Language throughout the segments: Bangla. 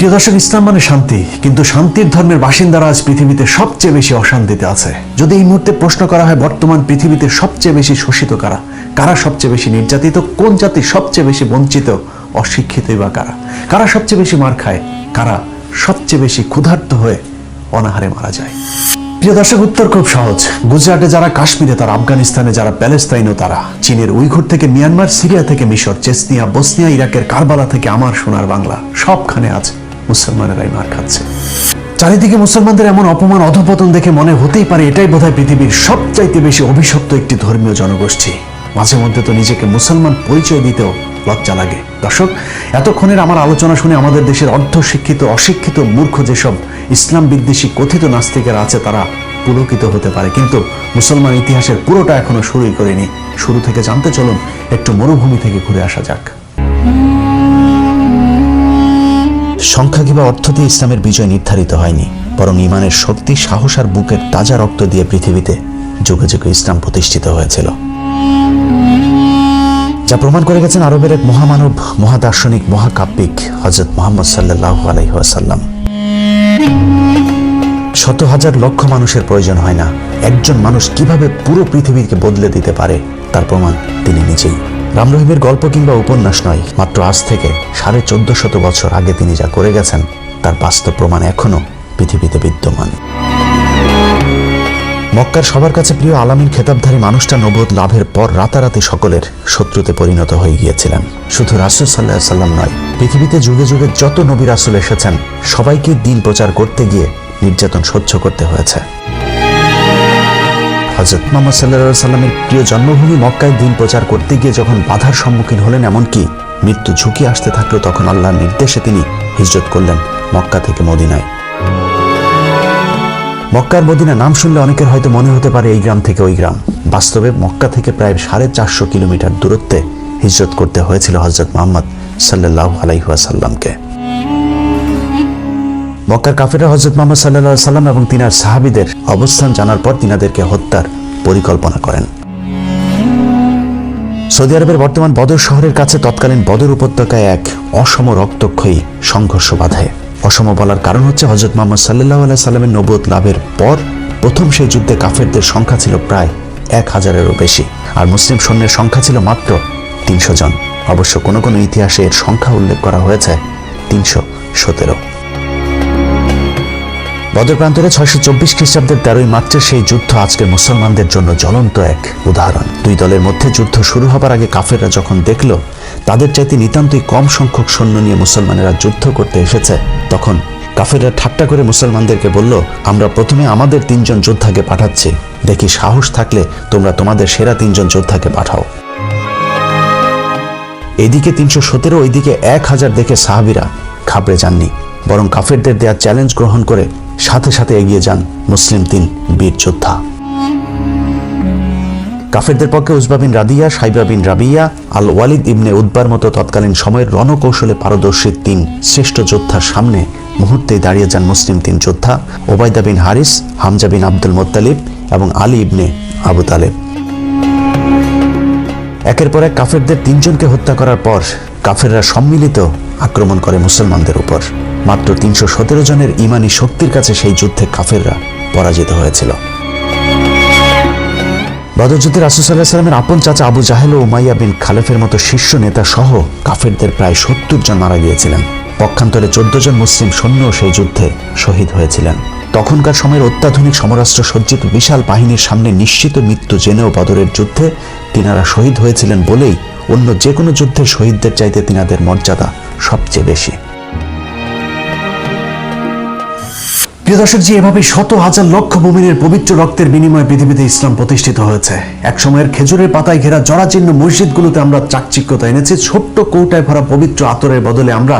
প্রিয় দর্শক, ইসলাম মানে শান্তি, কিন্তু শান্তির ধর্মের বাসিন্দারা আজ পৃথিবীতে সবচেয়ে বেশি অশান্তিতে আছে। যদি এই মুহূর্তে প্রশ্ন করা হয় বর্তমান পৃথিবীতে সবচেয়ে বেশি শোষিত কারা, কারা সবচেয়ে বেশি নির্যাতিত, কোন জাতি সবচেয়ে বেশি বঞ্চিত, অশিক্ষিতই বা কারা, কারা সবচেয়ে বেশি মার খায়, কারা সবচেয়ে বেশি ক্ষুধার্ত হয়ে অনাহারে মারা যায়? প্রিয় দর্শক, উত্তর খুব সহজ। গুজরাটে যারা, কাশ্মীরে তারা, আফগানিস্তানে যারা, প্যালেস্তাইনও তারা, চীনের উইঘুর থেকে মিয়ানমার, সিরিয়া থেকে মিশর, চেচনিয়া, বসনিয়া, ইরাকের কারবালা থেকে আমার সোনার বাংলা, সবখানে আজ মুসলমানেরাই মার খাচ্ছে। চারিদিকে মুসলমানদের এমন অপমান, অধঃপতন দেখে মনে হতেই পারে এটাই বোধহয় পৃথিবীর সবচাইতে বেশি অভিশপ্ত একটি ধর্মীয় জনগোষ্ঠী। মাঝে মধ্যে তো নিজেকে মুসলমান পরিচয় দিতেও লজ্জা লাগে। দর্শক, এতক্ষণের আমার আলোচনা শুনে আমাদের দেশের অর্ধশিক্ষিত, অশিক্ষিত, মূর্খ যেসব ইসলাম বিদ্বেষী কথিত নাস্তিকেরা আছে তারা পুলকিত হতে পারে, কিন্তু মুসলমান ইতিহাসের পুরোটা এখনো শুরুই করেনি। শুরু থেকে জানতে চলুন, একটু মরুভূমি থেকে ঘুরে আসা যাক। সংখ্যা কিংবা অর্থ দিয়ে ইসলামের বিজয় নির্ধারিত হয়নি, বরং ঈমানের শক্তি, সাহস আর বুকের তাজা রক্ত দিয়ে পৃথিবীতে যুগে যুগে ইসলাম প্রতিষ্ঠিত হয়েছিল, যা প্রমাণ করে গেছেন আরবের এক মহামানব, মহাদার্শনিক, মহাকাব্যিক হযরত মুহাম্মদ সাল্লাল্লাহু আলাইহি ওয়াসাল্লাম। শত হাজার লক্ষ মানুষের প্রয়োজন হয় না, একজন মানুষ কিভাবে পুরো পৃথিবীকে বদলে দিতে পারে তার প্রমাণ তিনি নিজেই। রাম রহিমের গল্প কিংবা উপন্যাস নয়, মাত্র আজ থেকে 1450 বছর আগে তিনি যা করে গেছেন তার বাস্তব প্রমাণ এখনো পৃথিবীতে বিদ্যমান। মক্কার সবার কাছে প্রিয় আলামিন খেতাবধারী মানুষটা নবুয়ত লাভের পর রাতারাতি সকলের শত্রুতে পরিণত হয়ে গিয়েছিলেন। শুধু রাসূল সাল্লাল্লাহু আলাইহি ওয়াসাল্লাম নয়, পৃথিবীতে যুগে যুগে যত নবী রাসূল এসেছেন সবাইকে দ্বীন প্রচার করতে গিয়ে নির্যাতন সহ্য করতে হয়েছে। হযরত মুহাম্মদ সাল্লাল্লাহু আলাইহি ওয়াসাল্লামের প্রিয় জন্মভূমি মক্কায় দ্বীন প্রচার করতে গিয়ে যখন বাধার সম্মুখীন হলেন, এমনকি মৃত্যু ঝুঁকি আসতে থাকলো, তখন আল্লাহর নির্দেশে তিনি হিজরত করলেন মক্কা থেকে মদিনায়। মক্কার মদিনা নাম শুনলে অনেকের হয়তো মনে হতে পারে এই গ্রাম থেকে ওই গ্রাম। বাস্তবে মক্কা থেকে প্রায় 450 কিলোমিটার দূরত্বে হিজরত করতে হয়েছিল হযরত মুহাম্মদ সাল্লাল্লাহু আলাইহি ওয়াসাল্লামকে। মক্কার কাফেররা হযরত মুহাম্মদ সাল্লাল্লাহু আলাইহি ওয়াসাল্লাম এবং তিনার সাহাবীদের অবস্থান জানার পর তিনাদেরকে হত্যার পরিকল্পনা করেন। সৌদি আরবের বর্তমান বদর শহরের কাছে তৎকালীন বদর উপত্যকায় এক অসম রক্তক্ষয়ী সংঘর্ষ বাধে। অসম বলার কারণ হচ্ছে হযরত মুহাম্মদ সাল্লাল্লাহু আলাইহি ওয়াসাল্লামের নবুয়ত লাভের পর প্রথম সেই যুদ্ধে কাফেরদের সংখ্যা ছিল প্রায় 1000-এরও বেশি, আর মুসলিম সৈন্যের সংখ্যা ছিল মাত্র 300 জন। অবশ্য কোনো কোনো ইতিহাসে এর সংখ্যা উল্লেখ করা হয়েছে 317। বদর প্রান্তরে 624 খ্রিস্টাব্দের 13ই মার্চের সেই যুদ্ধ আজকের মুসলমানদের জন্য জ্বলন্ত এক উদাহরণ। দুই দলের মধ্যে যুদ্ধ শুরু হবার আগে কাফেররা যখন দেখল তাদের চাইতে নিতান্তই কম সংখ্যক সৈন্য নিয়ে মুসলমানেরা যুদ্ধ করতে এসেছে, তখন কাফেররা ঠাট্টা করে মুসলমানদেরকে বলল, আমরা প্রথমে আমাদের 3 জন যোদ্ধাকে পাঠাচ্ছি, দেখি সাহস থাকলে তোমরা তোমাদের সেরা 3 জন যোদ্ধাকে পাঠাও। এদিকে 317, ওইদিকে 1000 দেখে সাহাবীরা ঘাবড়ে যাননি, বরং কাফেরদের দেয়া চ্যালেঞ্জ গ্রহণ করে সাথে সাথে এগিয়ে যান মুসলিম 3 বীর যোদ্ধা। কাফেরদের পক্ষে উজবা বিন রাদিয়া, সাইবা বিন রাবিয়া, আল ওয়ালিদ ইবনে উতবার মতো তৎকালীন সময়ের রণকৌশলে পারদর্শী 3 শ্রেষ্ঠ যোদ্ধার সামনে মুহূর্তেই দাঁড়িয়ে যান মুসলিম 3 যোদ্ধা, ওবায়দা বিন হারিস, হামজা বিন আব্দুল মুত্তালিব এবং আলী ইবনে আবু তালেব। একের পর এক কাফেরদের 3 জনকে হত্যা করার পর কাফেররা সম্মিলিত আক্রমণ করে মুসলমানদের উপর। মাত্র 317 জনের ইমানি শক্তির কাছে সেই যুদ্ধে কাফেররা পরাজিত হয়েছিল। বদর যুদ্ধে রাসূল সাল্লাল্লাহু আলাইহি ওয়াসাল্লামের আপন চাচা আবু জাহেল ও উমাইয়া বিন খালেফের মতো শীর্ষ নেতা সহ কাফেরদের প্রায় 70 জন মারা গিয়েছিলেন। পক্ষান্তরে 14 জন মুসলিম সৈন্য সেই যুদ্ধে শহীদ হয়েছিলেন। তখনকার সময়ের অত্যাধুনিক সমরাস্ত্র সজ্জিত বিশাল বাহিনীর সামনে নিশ্চিত মৃত্যু জেনেও বদরের যুদ্ধে তিনারা শহীদ হয়েছিলেন বলেই অন্য যে কোনো যুদ্ধে শহীদদের চাইতে তিনাদের মর্যাদা সবচেয়ে বেশি। প্রিয় দর্শক, যে এভাবে শত হাজার লক্ষ মুমিনের পবিত্র রক্তের বিনিময়ে পৃথিবীতে ইসলাম প্রতিষ্ঠিত হয়েছে। এক সময়ের খেজুরের পাতায় ঘেরা জরাজীর্ণ মসজিদগুলোতে আমরা চাকচিক্যতা এনেছি, ছোট্ট কৌটায় ভরা পবিত্র আতরের বদলে আমরা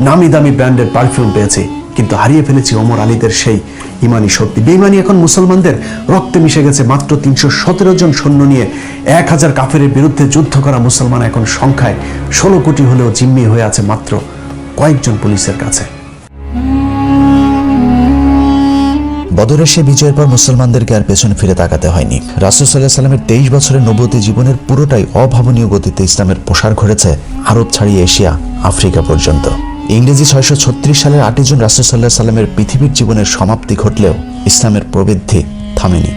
নামি দামি ব্র্যান্ডের পারফিউম পেয়েছি, কিন্তু হারিয়ে ফেলেছি ওমর আলীদের সেই ইমানি শক্তি। বেঈমানি এখন মুসলমানদের রক্তে মিশে গেছে। মাত্র 317 জন সৈন্য নিয়ে 1000 কাফেরের বিরুদ্ধে যুদ্ধ করা মুসলমান এখন সংখ্যায় 16 কোটি হলেও জিম্মি হয়ে আছে মাত্র কয়েকজন পুলিশের কাছে। বদরের সে বিজয়ের পর মুসলমানদেরকে আর পেছনে ফিরে তাকাতে হয়নি। রাসূল সাল্লাল্লাহু আলাইহি ওয়াসাল্লামের 23 বছরের নবুয়তি জীবনের পুরোটাই অভাবনীয় গতিতে ইসলামের প্রসার ঘটেছে আরব ছাড়িয়ে এশিয়া, আফ্রিকা পর্যন্ত। ইংরেজি 636 সালের 8 জুন রাসূল সাল্লাল্লাহু আলাইহি সাল্লামের পৃথিবীর জীবনের সমাপ্তি ঘটলেও ইসলামের প্রবৃদ্ধি থামেনি।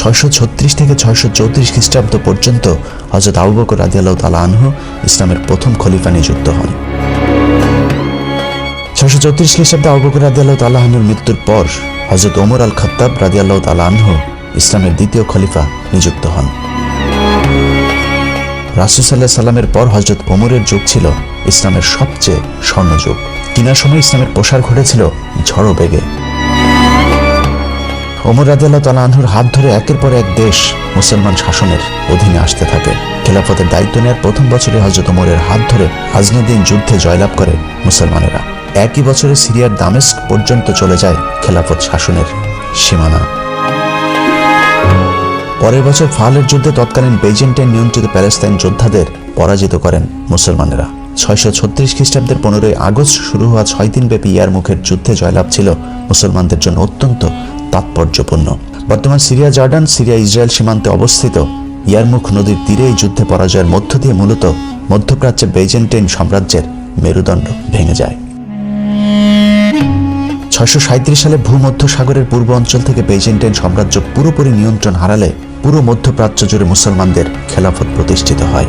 636 থেকে 634 খ্রিস্টাব্দ পর্যন্ত হযরত আবু বকর রাদিয়াল্লাহু তাআলা আনহু ইসলামের প্রথম খলিফা নিযুক্ত হন। 634 খ্রিস্টাব্দে আবু বকর রাদিয়াল্লাহু তাআলা আনহুর মৃত্যুর পর হযরত ওমর আল খাত্তাব রাদিয়াল্লাহু তাআলা আনহু ইসলামের দ্বিতীয় খলিফা নিযুক্ত হন। রাসূল সাল্লাল্লাহু আলাইহি সাল্লামের পর হযরত ওমরের যুগ ছিল ইসলামের সবচেয়ে স্বর্ণযুগ। তিনার সময় ইসলামের প্রসার ঘটেছিল ঝড়ো বেগে। ওমর রাদিয়াল্লাহু তাআলা আনহুর হাত ধরে একের পর এক দেশ মুসলমান শাসনের অধীনে আসতে থাকে। খেলাফতের দায়িত্ব নেওয়ার প্রথম বছরে হযরত ওমরের হাত ধরে গাজনউদ্দিন যুদ্ধে জয়লাভ করে মুসলমানেরা। একই বছরে সিরিয়ার দামেস্ক পর্যন্ত চলে যায় খেলাফত শাসনের সীমানা। পরের বছর ফালের যুদ্ধে তৎকালীন বেইজেন্টাইন নিয়ন্ত্রিত প্যালেস্তাইন যোদ্ধাদের পরাজিত করেন মুসলমানেরা। 636 খ্রিস্টাব্দের 15 আগস্ট শুরু হওয়া 6 দিনব্যাপী ইয়ারমুখের যুদ্ধে জয়লাভ ছিল মুসলমানদের জন্য অত্যন্ত তাৎপর্যপূর্ণ। বর্তমান সিরিয়া জর্ডান সিরিয়া ইসরায়েল সীমান্তে অবস্থিত ইয়ারমুখ নদীর তীরে এই যুদ্ধে পরাজয়ের মধ্য দিয়ে মূলত মধ্যপ্রাচ্যে বেইজেন্টাইন সাম্রাজ্যের মেরুদণ্ড ভেঙে যায়। 637 সালে ভূমধ্য সাগরের পূর্ব অঞ্চল থেকে বেইজেন্টাইন সাম্রাজ্য পুরোপুরি নিয়ন্ত্রণ হারালে পুরো মধ্যপ্রাচ্য জুড়ে মুসলমানদের খেলাফত প্রতিষ্ঠিত হয়।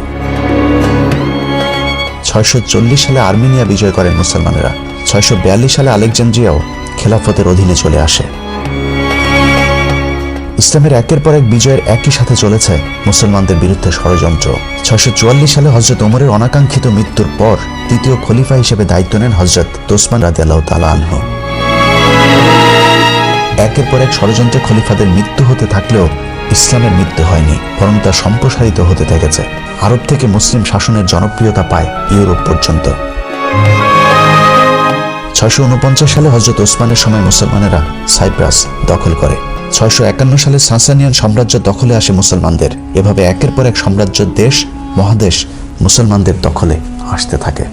640 সালে আর্মেনিয়া বিজয় করেন মুসলমানেরা। 642 সালে আলেকজান্দ্রিয়াও খেলাফতের অধীনে চলে আসে। ইসলামের একের পর এক বিজয়ের একই সাথে চলেছে মুসলমানদের বিরুদ্ধে ষড়যন্ত্র। 644 সালে হযরত ওমরের অনাকাঙ্ক্ষিত মৃত্যুর পর তৃতীয় খলিফা হিসেবে দায়িত্ব নেন হযরত ওসমান রাদিয়াল্লাহু তাআলা আনহু। একের পর এক ষড়যন্ত্রে খলিফাদের মৃত্যু হতে থাকলেও ইসলামের মৃত্যু হয়নি, বরং তা সম্প্রসারিত হতে থেকেছে। আরব থেকে মুসলিম শাসনের জনপ্রিয়তা পায় ইউরোপ পর্যন্ত। 649 সালে হযরত ওসমানের সময় মুসলমানেরা সাইপ্রাস দখল করে। 651 সালে সাসানিয়ান সাম্রাজ্য দখলে আসে মুসলমানদের। এভাবে একের পর এক সাম্রাজ্য দেশ মহাদেশ মুসলমানদের দখলে আসতে থাকে।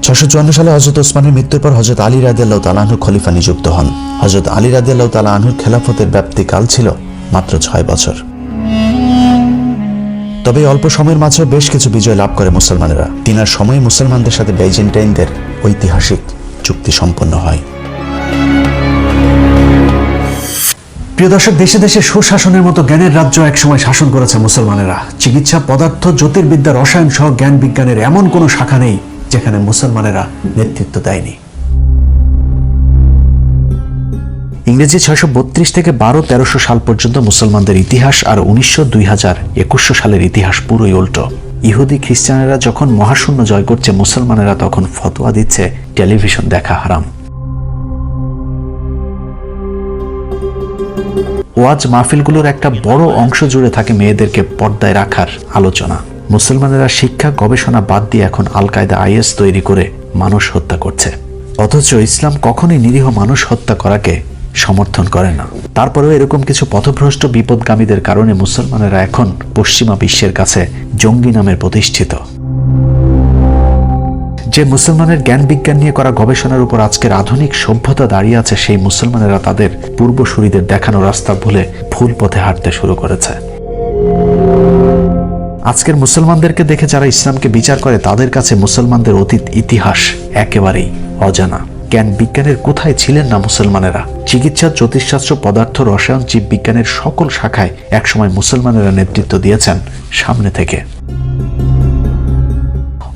654 সালে হযরত ওসমানের মৃত্যুর পর হযরত আলী রাদিয়াল্লাহু তাআলা আনহু খলিফা নিযুক্ত হন। হযরত আলী রাদিয়াল্লাহু তাআলা আনহুর খেলাফতের ব্যাপ্তিকাল ছিল মাত্র 6 বছর। তবে অল্প সময়ের মাঝে বেশ কিছু বিজয় লাভ করে মুসলমানেরা। তিনার সময়ে মুসলমানদের সাথে বেইজেন্টাইনদের ঐতিহাসিক চুক্তি সম্পন্ন হয়। প্রিয় দর্শক, দেশে দেশে সুশাসনের মতো জ্ঞানের রাজ্য একসময় শাসন করেছে মুসলমানেরা। চিকিৎসা, পদার্থ, জ্যোতির্বিদ্যা, রসায়ন সহ জ্ঞান বিজ্ঞানের এমন কোনো শাখা নেই যেখানে মুসলমানেরা নেতৃত্ব দেয়নি। ইংরেজি 632 থেকে 1200-1300 সাল পর্যন্ত মুসলমানদের ইতিহাস, আর 1900-2021 সালের ইতিহাস পুরোই উল্টো। ইহুদি খ্রিস্টানেরা যখন মহাশূন্য জয় করছে, মুসলমানেরা তখন ফতোয়া দিচ্ছে টেলিভিশন দেখা হারাম। ওয়াজ মাহফিলগুলোর একটা বড় অংশ জুড়ে থাকে মেয়েদেরকে পর্দায় রাখার আলোচনা। মুসলমানেরা শিক্ষা গবেষণা বাদ দিয়ে এখন আল কায়দা আইএস তৈরি করে মানুষ হত্যা করছে। অথচ ইসলাম কখনোই নিরীহ মানুষ হত্যা করাকে সমর্থন করে না। তারপরেও এরকম কিছু পথভ্রষ্ট বিপদগামীদের কারণে মুসলমানেরা এখন পশ্চিমা বিশ্বের কাছে জঙ্গি নামের প্রতিষ্ঠিত। যে মুসলমানের জ্ঞান বিজ্ঞান নিয়ে করা গবেষণার উপর আজকের আধুনিক সভ্যতা দাঁড়িয়ে আছে, সেই মুসলমানেরা তাদের পূর্বসূরীদের দেখানো রাস্তা ভুলে ভুল পথে হাঁটতে শুরু করেছে। আজকের মুসলমানদেরকে দেখে যারা ইসলামকে বিচার করে, তাদের কাছে মুসলমানদের অতীত ইতিহাস একেবারেই অজানা। জ্ঞান বিজ্ঞানের কোথায় ছিলেন না মুসলমানেরা? চিকিৎসা, জ্যোতিষশাস্ত্র, পদার্থ, রসায়ন, জীববিজ্ঞানের সকল শাখায় একসময় মুসলমানেরা নেতৃত্ব দিয়েছেন সামনে থেকে।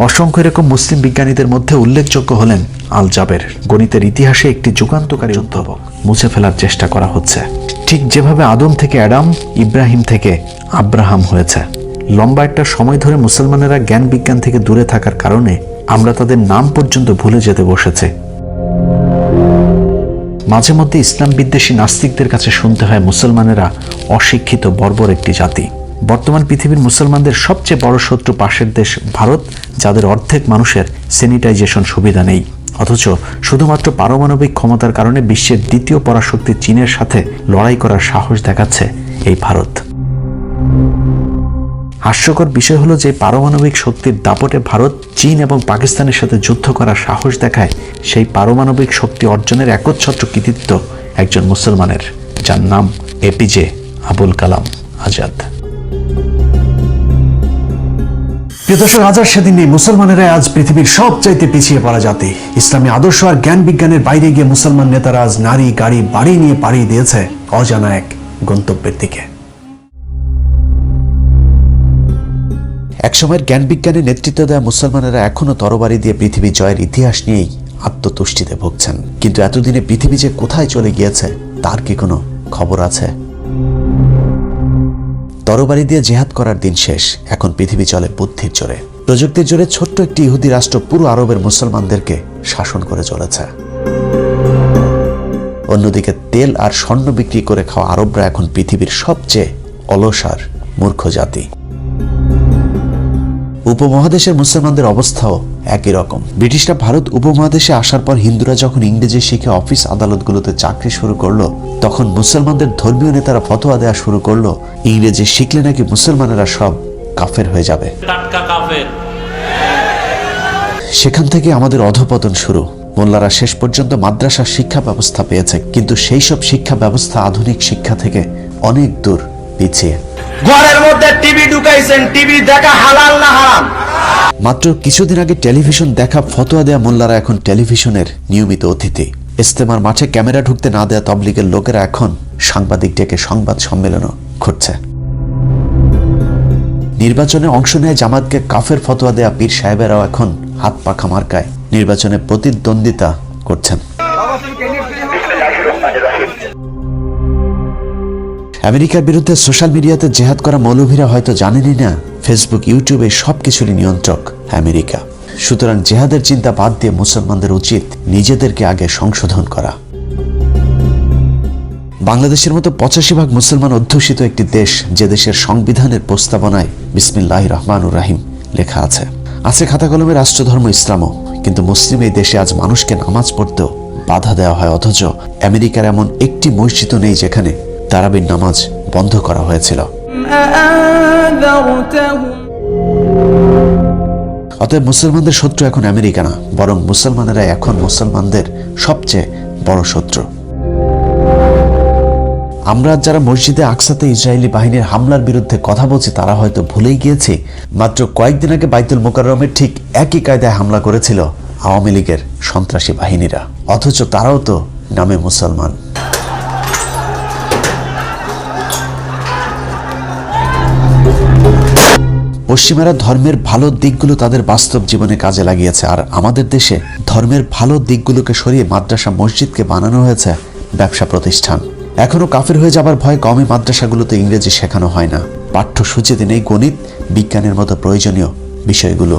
অসংখ্য এরকম মুসলিম বিজ্ঞানীদের মধ্যে উল্লেখযোগ্য হলেন আল জাবের। গণিতের ইতিহাসে একটি যুগান্তকারী উদ্ভাবক মুছে ফেলার চেষ্টা করা হচ্ছে, ঠিক যেভাবে আদম থেকে অ্যাডাম, ইব্রাহিম থেকে আব্রাহাম হয়েছে। লম্বা একটা সময় ধরে মুসলমানেরা জ্ঞান বিজ্ঞান থেকে দূরে থাকার কারণে আমরা তাদের নাম পর্যন্ত ভুলে যেতে বসেছে। মাঝে মধ্যে ইসলাম বিদ্বেষী নাস্তিকদের কাছে শুনতে হয় মুসলমানেরা অশিক্ষিত বর্বর একটি জাতি। বর্তমান পৃথিবীর মুসলমানদের সবচেয়ে বড় শত্রু পাশের দেশ ভারত, যাদের অর্ধেক মানুষের স্যানিটাইজেশন সুবিধা নেই। অথচ শুধুমাত্র পারমাণবিক ক্ষমতার কারণে বিশ্বের দ্বিতীয় পরাশক্তি চীনের সাথে লড়াই করার সাহস দেখাচ্ছে এই ভারত। হাস্যকর বিষয় হলো যে পারমাণবিক শক্তির দাপটে ভারত চীন এবং পাকিস্তানের সাথে যুদ্ধ করার সাহস দেখায়, সেই পারমাণবিক শক্তি অর্জনের একচ্ছত্র কৃতিত্ব একজন মুসলমানের, যার নাম এপিজে আবুল কালাম আজাদ। প্রিয় দর্শক, আজ আর সেদিন নেই। মুসলমানেরা আজ পৃথিবীর সবচাইতে পিছিয়ে পড়া জাতি। ইসলামী আদর্শ আর জ্ঞান বিজ্ঞানের বাইরে গিয়ে মুসলমান নেতারা আজ নারী, গাড়ি, বাড়ি নিয়ে পাড়ি দিয়েছে অজানা এক গন্তব্যের দিকে। একসময়ের জ্ঞান বিজ্ঞানের নেতৃত্ব দেওয়া মুসলমানেরা এখনো তরবারি দিয়ে পৃথিবী জয়ের ইতিহাস নিয়েই আত্মতুষ্টিতে ভুগছেন। কিন্তু এতদিনে পৃথিবী যে কোথায় চলে গিয়েছে তার কি কোনো খবর আছে? তরবারি দিয়ে জেহাদ করার দিন শেষ। এখন পৃথিবী চলে বুদ্ধির জোরে, প্রযুক্তির জোরে। ছোট্ট একটি ইহুদি রাষ্ট্র পুরো আরবের মুসলমানদেরকে শাসন করে চলেছে। অন্যদিকে তেল আর স্বর্ণ বিক্রি করে খাওয়া আরবরা এখন পৃথিবীর সবচেয়ে অলস আর মূর্খ জাতি। উপমহাদেশের মুসলমানদের অবস্থাও একই রকম। ব্রিটিশরা ভারত উপমহাদেশে আসার পর হিন্দুরা যখন ইংরেজি শিখে অফিস আদালতগুলোতে চাকরি শুরু করলো, তখন মুসলমানদের ধর্মীয় নেতারা ফতোয়া দেওয়া শুরু করলো ইংরেজি শিখলে নাকি মুসলমানেরা সব কাফের হয়ে যাবে। সেখান থেকে আমাদের অধঃপতন শুরু। মোল্লারা শেষ পর্যন্ত মাদ্রাসা শিক্ষা ব্যবস্থা পেয়েছে, কিন্তু সেই সব শিক্ষা ব্যবস্থা আধুনিক শিক্ষা থেকে অনেক দূর পিছিয়ে। ঘরের মধ্যে টিভি ঢুকাইছেন, টিভি দেখা হালাল না হারাম? মাত্র কিছুদিন আগে টেলিভিশন দেখা ফতোয়া দেয়া মোল্লারা এখন টেলিভিশনের নিয়মিত অতিথি। ইস্তেমার মাঠে ক্যামেরা ঢুকতে না দেয়া তবলিগের লোকেরা এখন সাংবাদিক ডেকে সংবাদ সম্মেলনও ঘটছে। নির্বাচনে অংশ নেয় জামাতকে কাফের ফতোয়া দেয়া পীর সাহেবেরাও এখন হাত পাখা মার্কায় নির্বাচনে প্রতিদ্বন্দ্বিতা করছেন। আমেরিকার বিরুদ্ধে সোশ্যাল মিডিয়াতে জেহাদ করা মৌলভীরা হয়তো জানেনই না ফেসবুক, ইউটিউবে সবকিছুরই নিয়ন্ত্রক আমেরিকা। সুতরাং জেহাদের চিন্তা বাদ দিয়ে মুসলমানদের উচিত নিজেদেরকে আগে সংশোধন করা। বাংলাদেশের মতো 85% মুসলমান অধ্যুষিত একটি দেশ, যে দেশের সংবিধানের প্রস্তাবনায় বিসমিল্লাহির রহমানুর রাহিম লেখা আছে। খাতা কলমে রাষ্ট্রধর্ম ইসলামও, কিন্তু মুসলিম এই দেশে আজ মানুষকে নামাজ পড়তেও বাধা দেওয়া হয়। অথচ আমেরিকার এমন একটি মসজিদও নেই যেখানে তারাবির নামাজ বন্ধ করা হয়েছিল। অতএব মুসলমানদের শত্রু এখন আমেরিকা না, বরং মুসলমানেরা এখন মুসলমানদের সবচেয়ে বড় শত্রু। আমরা যারা মসজিদে আকসাতে ইসরায়েলি বাহিনীর হামলার বিরুদ্ধে কথা বলছি, তারা হয়তো ভুলেই গিয়েছি মাত্র কয়েকদিন আগে বাইতুল মোকাররমের ঠিক একই কায়দায় হামলা করেছিল আওয়ামী লীগের সন্ত্রাসী বাহিনীরা। অথচ তারাও তো নামে মুসলমান। পশ্চিমারা ধর্মের ভালো দিকগুলো তাদের বাস্তব জীবনে কাজে লাগিয়েছে, আর আমাদের দেশে ধর্মের ভালো দিকগুলোকে সরিয়ে মাদ্রাসা মসজিদকে বানানো হয়েছে ব্যবসা প্রতিষ্ঠান। এখনো কাফের হয়ে যাবার ভয় কমই মাদ্রাসাগুলোতে ইংরেজি শেখানো হয় না। পাঠ্যসূচিতে নেই গণিত, বিজ্ঞানের মতো প্রয়োজনীয় বিষয়গুলো,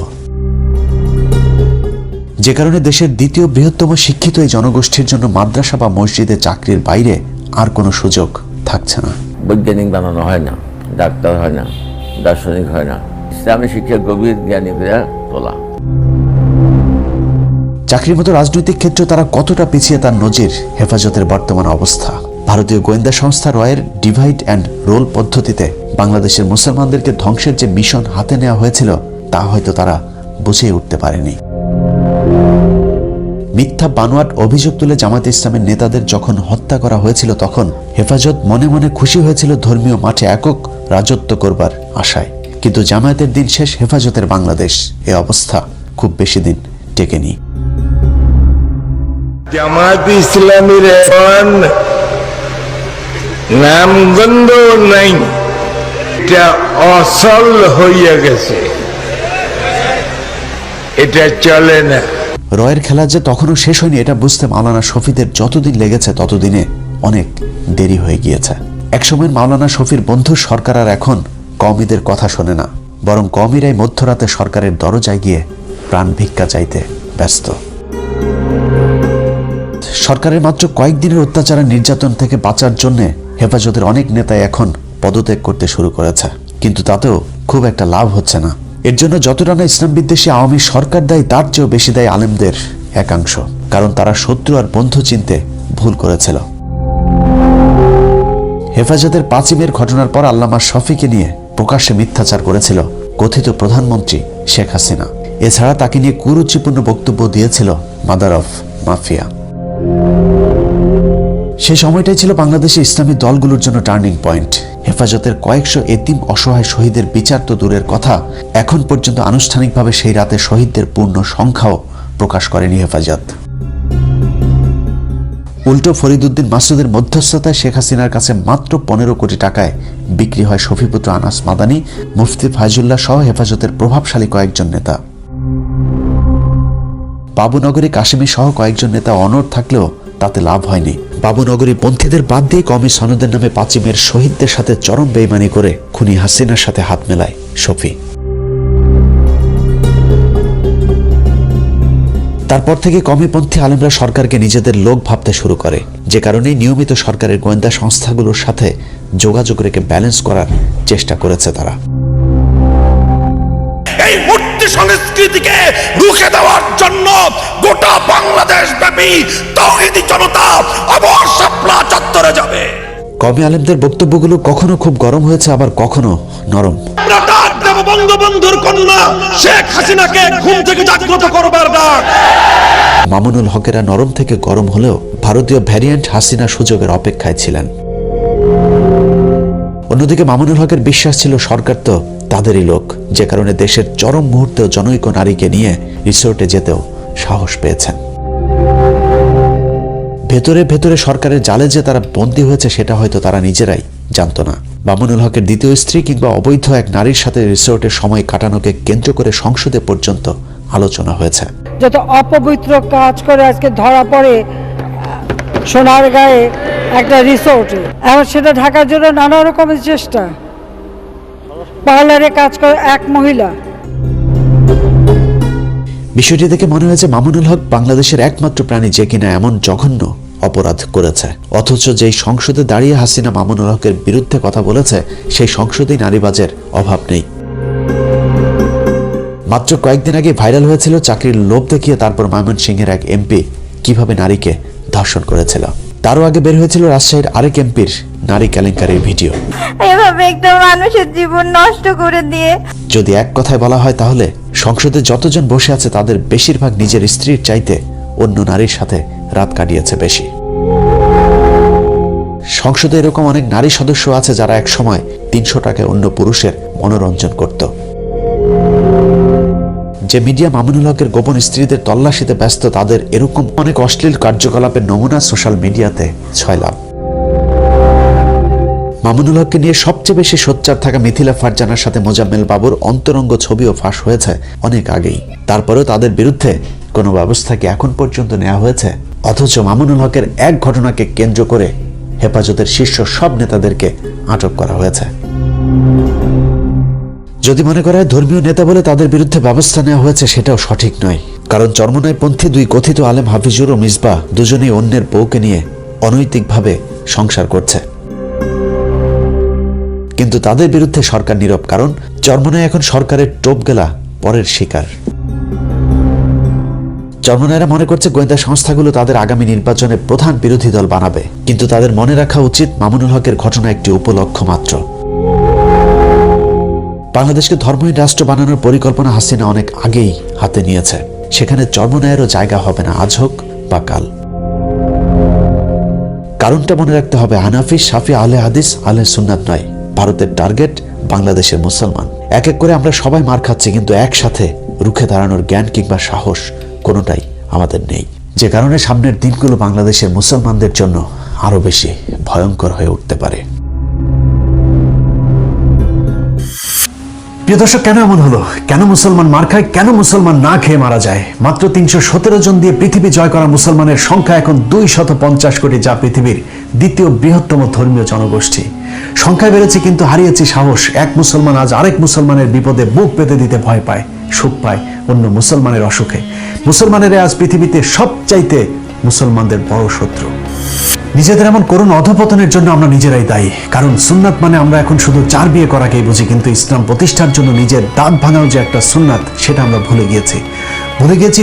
যে কারণে দেশের দ্বিতীয় বৃহত্তম শিক্ষিত এই জনগোষ্ঠীর জন্য মাদ্রাসা বা মসজিদে চাকরির বাইরে আর কোনো সুযোগ থাকছে না। বৈজ্ঞানিক বানানো হয় না, ডাক্তার হয় না, দার্শনিক হয় না, ইসলামী শিক্ষা গভীর জ্ঞানী করে তোলা। চাকরির মতো রাজনৈতিক ক্ষেত্রে তারা কতটা পিছিয়ে তার নজির হেফাজতের বর্তমান অবস্থা। ভারতীয় গোয়েন্দা সংস্থা রয়ের ডিভাইড অ্যান্ড রোল পদ্ধতিতে বাংলাদেশের মুসলমানদেরকে ধ্বংসের যে মিশন হাতে নেওয়া হয়েছিল তা হয়তো তারা বুঝিয়ে উঠতে পারেনি। মিথ্যা বানোয়াট অভিযোগ তুলে জামায়াতে ইসলামের নেতাদের যখন হত্যা করা হয়েছিল, তখন হেফাজত মনে মনে খুশি হয়েছিল ধর্মীয় মাঠে একক রাজত্ব করবার আশায়। কিন্তু জামায়াতের দিন শেষ, হেফাজতের বাংলাদেশ। এ অবস্থা খুব বেশি দিন টেকেনি। জামায়াত ইসলামীর এখন নামগন্ধ নাই, এটা অসল হইয়া গেছে, এটা চলে না। রয়ের খেলা যে তখনও শেষ হয়নি এটা বুঝতে মাওলানা শফিদের যতদিন লেগেছে ততদিনে অনেক দেরি হয়ে গিয়েছে। একসময়ের মাওলানা শফির বন্ধু সরকার আর এখন কওমিদের কথা শোনে না, বরং কওমিরাই মধ্যরাতে সরকারের দরজায় গিয়ে প্রাণ ভিক্ষা চাইতে ব্যস্ত। সরকারের মাত্র কয়েকদিনের অত্যাচার নির্যাতন থেকে বাঁচার জন্য হেফাজতের অনেক নেতাই এখন পদত্যাগ করতে শুরু করেছে, কিন্তু তাতেও খুব একটা লাভ হচ্ছে না। এর জন্য যতটা না ইসলাম বিদ্বেষী আওয়ামী সরকার দায়ী, তার চেয়েও বেশি দায়ী আলেমদের একাংশ, কারণ তারা শত্রু আর বন্ধু চিনতে ভুল করেছিল। হেফাজতের 5 মের ঘটনার পর আল্লামা শফিকে নিয়ে প্রকাশ্যে মিথ্যাচার করেছিল কথিত প্রধানমন্ত্রী শেখ হাসিনা। এছাড়া তাকে নিয়ে কুরুচিপূর্ণ বক্তব্য দিয়েছিল মাদার অফ মাফিয়া। সে সময়টাই ছিল বাংলাদেশে ইসলামী দলগুলোর জন্য টার্নিং পয়েন্ট। হেফাজতের কয়েকশো এতিম অসহায় শহীদের বিচার তো দূরের কথা, এখন পর্যন্ত আনুষ্ঠানিকভাবে সেই রাতে শহীদদের পূর্ণ সংখ্যাও প্রকাশ করেনি হেফাজত। উল্টো ফরিদউদ্দিন মাসুদের মধ্যস্থতায় শেখ হাসিনার কাছে মাত্র 15 কোটি টাকায় বিক্রি হয় শফিপুত্র আনাস মাদানি, মুফতি ফাইজুল্লাহ সহ হেফাজতের প্রভাবশালী কয়েকজন নেতা। বাবুনগরী কাশিমি সহ কয়েকজন নেতা অনড় থাকলেও তাতে লাভ হয়নি। বাবুনগরী পন্থীদের বাদ দিয়ে কওমি সনদের নামে 5 মের শহীদদের সাথে চরম বেইমানি করে খুনি হাসিনার সাথে হাত মেলায় শফি। তারপর থেকে কওমিপন্থী আলেমরা সরকারকে নিজেদের লোক ভাবতে শুরু করে, যে কারণে নিয়মিত সরকারের গোয়েন্দা সংস্থাগুলোর সাথে যোগাযোগ রেখে ব্যালেন্স করার চেষ্টা করেছে তারা। এই মূর্তি সংস্কৃতিকে রুখে দেওয়ার জন্য গোটা বাংলাদেশ ব্যাপী তাওহীদি জনতা আবার শাপলা চত্বরে যাবে। কওমি আলেমদের বক্তব্যগুলো কখনো খুব গরম হয়েছে, আবার কখনো নরম। আমরা ডাক দেব বঙ্গবন্ধুর কন্যা শেখ হাসিনাকে ঘুম থেকে জাগ্রত করবার ডাক। মামুনুল হকেরা নরম থেকে গরম হলেও ভারতীয় ভ্যারিয়েন্ট হাসিনা সুযোগের অপেক্ষায় ছিলেন। অন্যদিকে মামুনুল হকের বিশ্বাস ছিল সরকার তো তাদেরই লোক, যে কারণে দেশের চরম মুহূর্তেও জনৈক নারীকে নিয়ে রিসোর্টে যেতেও সাহস পেয়েছেন। ভেতরে ভেতরে সরকারের জালে যে তারা বন্দী হয়েছে সেটা হয়তো তারা নিজেরাই জানত না। মামুনুল হকের দ্বিতীয় স্ত্রী কিংবা অবৈধ এক নারীর সাথে রিসোর্টের সময় কাটানোকে কেন্দ্র করে সংসদে পর্যন্ত আলোচনা হয়েছে। যত অপবিত্র কাজ করে আজকে ধরা পড়ে সোনারগাঁয়ে একটা রিসোর্টে, এখন সেটা ঢাকার জন্য নানা রকমের চেষ্টা। পার্লারে কাজ করে এক মহিলা। বিষয়টি দেখে মনে হয়েছে মামুনুল হক বাংলাদেশের একমাত্র প্রাণী যে কিনা এমন জঘন্য অপরাধ করেছে, অথচ যেই সংসদে দাঁড়িয়ে হাসিনা মামুনুল হকের বিরুদ্ধে কথা বলেছে সেই সংসদেই নারীবাজের অভাব নেই। মাত্র কয়েকদিন আগে ভাইরাল হয়েছিল চাকরির লোভ দেখিয়ে তারপর ময়মনসিংহের এক এমপি কিভাবে নারীকে ধর্ষণ করেছিল। তারও আগে বের হয়েছিল রাজশাহীর আরেক এমপির নারী কেলেঙ্কারির ভিডিও। এভাবে একটা মানুষের জীবন নষ্ট করে দিয়ে, যদি এক কথায় বলা হয় তাহলে সংসদে যতজন বসে আছে তাদের বেশিরভাগ নিজের স্ত্রীর চাইতে অন্য নারীর সাথে রাত কাটিয়েছে বেশি। সংসদে এরকম অনেক নারী সদস্য আছে যারা এক সময় 300 টাকায় অন্য পুরুষের মনোরঞ্জন করত। যে মিডিয়া মামুনুল হকের গোপন স্ত্রীদের তল্লাশিতে ব্যস্ত, তাদের এরকম অনেক অশ্লীল কার্যকলাপের নমুনা সোশ্যাল মিডিয়াতে ছয়লাভ। মামুনুল হককে নিয়ে সবচেয়ে বেশি সোচ্চার থাকা মিথিলা ফারজানার সাথে মোজাম্মেল বাবুর অন্তরঙ্গ ছবিও ফাঁস হয়েছে অনেক আগেই। তারপরেও তাদের বিরুদ্ধে কোনো ব্যবস্থা কি এখন পর্যন্ত নেওয়া হয়েছে? অথচ মামুনুল হকের এক ঘটনাকে কেন্দ্র করে হেফাজতের শীর্ষ সব নেতাদেরকে আটক করা হয়েছে। যদি মনে করা হয় ধর্মীয় নেতা বলে তাদের বিরুদ্ধে ব্যবস্থা নেওয়া হয়েছে, সেটাও সঠিক নয়। কারণ চরমনাইপন্থী 2 কথিত আলেম হাফিজুর ও মিসবাহ দুজনেই অন্যের বউকে নিয়ে অনৈতিকভাবে সংসার করছে, কিন্তু তাদের বিরুদ্ধে সরকার নীরব। কারণ চরমনাই এখন সরকারের টোপ গেলা পরের শিকার। চরমনাইরা মনে করছে গোয়েন্দা সংস্থাগুলো তাদের আগামী নির্বাচনে প্রধান বিরোধী দল বানাবে, কিন্তু তাদের মনে রাখা উচিত মামুনুল হকের ঘটনা একটি উপলক্ষ মাত্র। বাংলাদেশকে ধর্মহীন রাষ্ট্র বানানোর পরিকল্পনা হাসিনা অনেক আগেই হাতে নিয়েছে। সেখানে চরমনাইয়েরও জায়গা হবে না আজ হোক বা কাল। কারণটা মনে রাখতে হবে, হানাফি, শাফি, আহলে হাদিস, আহলে সুন্নাত নয়, ভারতের টার্গেট বাংলাদেশের মুসলমান। এক এক করে আমরা সবাই মার খাচ্ছি, কিন্তু একসাথে রুখে দাঁড়ানোর জ্ঞান কিংবা সাহস কোনোটাই আমাদের নেই, যে কারণে সামনের দিনগুলো বাংলাদেশের মুসলমানদের জন্য আরো বেশি ভয়ঙ্কর হয়ে উঠতে পারে। প্রিয় দর্শক, কেন এমন হলো? কেন মুসলমান মার খায়? কেন মুসলমান না খেয়ে মারা যায়? মাত্র 317 জন দিয়ে পৃথিবী জয় করা মুসলমানের সংখ্যা এখন 250 কোটি, যা পৃথিবীর দ্বিতীয় বৃহত্তম ধর্মীয় জনগোষ্ঠী। সংখ্যায় বেড়েছে কিন্তু হারিয়েছে সাহস। এক মুসলমান আজ আরেক মুসলমানের বিপদে বুক পেতে দিতে ভয় পায়, সুখ পায় অন্য মুসলমানের অসুখে। মুসলমানেরা আজ পৃথিবীতে সবচাইতে মুসলমানদের বড় শত্রু। নিজেদের এমন করুণ অধপতনের জন্য আমরা নিজেরাই দায়ী। কারণ সুন্নাত মানে আমরা এখন শুধু 4 বিয়ে করাকেই বুঝি, কিন্তু ইসলাম প্রতিষ্ঠার জন্য নিজের দাঁত ভাঙাও যে একটা সুন্নাত, সেটা আমরা ভুলে গিয়েছি।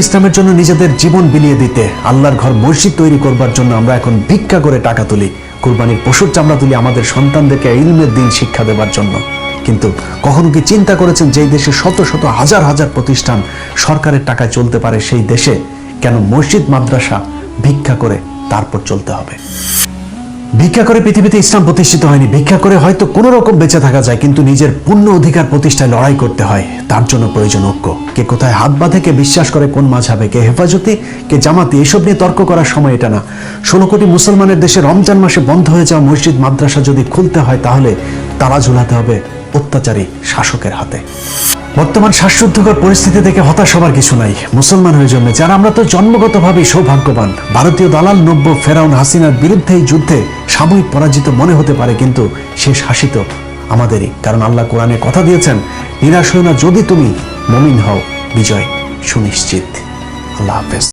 ইসলামের জন্য নিজেদের জীবন বিলিয়ে দিতে। আল্লাহর ঘর মসজিদ তৈরি করবার জন্য আমরা এখন ভিক্ষা করে টাকা তুলি, কুরবানির পশুর চামড়া তুলি আমাদের সন্তানদেরকে ইলমের দিন শিক্ষা দেবার জন্য। কিন্তু কখনো কি চিন্তা করেছেন, যেই দেশে শত শত হাজার হাজার প্রতিষ্ঠান সরকারের টাকায় চলতে পারে, সেই দেশে কেন মসজিদ মাদ্রাসা ভিক্ষা করে তারপর চলতে হবে? ভিক্ষা করে পৃথিবীতে ইসলাম প্রতিষ্ঠিত হয়নি। ভিক্ষা করে হয়তো কোনো রকম বেঁচে থাকা যায়, কিন্তু নিজের পূর্ণ অধিকার প্রতিষ্ঠায় লড়াই করতে হয়। তার জন্য প্রয়োজন ঐক্য। কে কোথায় হাত বাঁধে, কে বিশ্বাস করে কোন মাঝহাবে, কে হেফাজতি, কে জামাতি, এসব নিয়ে তর্ক করার সময় এটা না। 16 কোটি মুসলমানের দেশে রমজান মাসে বন্ধ হয়ে যাওয়া মসজিদ মাদ্রাসা যদি খুলতে হয়, তাহলে তালা ঝুলাতে হবে অত্যাচারী শাসকের হাতে। বর্তমান শ্বাসরুদ্ধকর পরিস্থিতি থেকে হতাশ হবার কিছু নাই। মুসলমান হয়ে জন্মেছে আর আমরা তো জন্মগতভাবেই সৌভাগ্যবান। ভারতীয় দালাল নব্য ফেরাউন হাসিনার বিরুদ্ধে এই যুদ্ধে সাময়িক পরাজিত মনে হতে পারে, কিন্তু শেষ হাসি তো আমাদেরই। কারণ আল্লাহ কোরআনে কথা দিয়েছেন, নিরাশ হও না, যদি তুমি মুমিন হও, বিজয় সুনিশ্চিত। আল্লাহ হাফেজ।